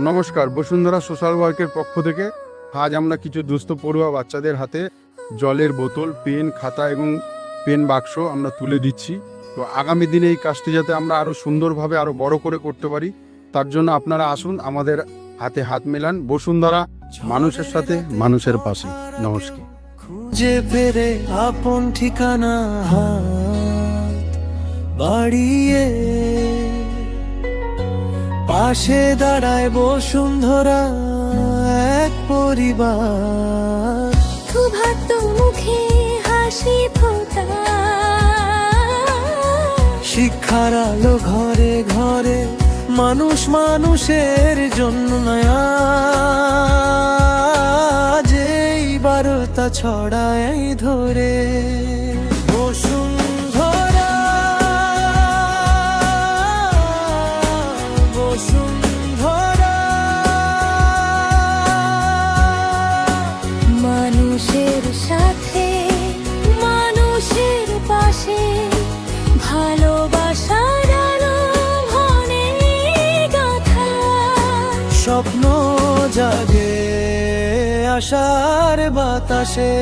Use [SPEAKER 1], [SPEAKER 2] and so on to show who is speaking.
[SPEAKER 1] নমস্কার, বসুন্ধরা সোশ্যাল ওয়ার্কের পক্ষ থেকে আজ আমরা কিছু দুস্থ পড়ুয়া বাচ্চাদের হাতে জলের বোতল, পেন, খাতা এবং পেন বাক্স আমরা তুলে দিচ্ছি। তো আগামী দিনে এই কাজটি যাতে আমরা আরও সুন্দরভাবে আরও বড় করে করতে পারি, তার জন্য আপনারা আসুন, আমাদের হাতে হাত মেলান। বসুন্ধরা, মানুষের সাথে, মানুষের পাশে। নমস্কার।
[SPEAKER 2] খুঁজে ফেরে আপন ঠিকানা, হাত বাড়িয়ে পাশে দাঁড়ায় বসুন্ধরা এক পরিবার।
[SPEAKER 3] ক্ষুধার্ত মুখে হাসি ফোটা,
[SPEAKER 2] শিক্ষার আলো ঘরে ঘরে, মানুষ মানুষের জন্য নয়া যেই বারতা ছড়ায় ধরে। বসুন্ধরা, বসুন্ধরা,
[SPEAKER 3] মানুষের সাথে, মানুষের পাশে, ভালোবাসার আলো ভনে গাথা।
[SPEAKER 2] স্বপ্ন জাগে আশার বাতাসে।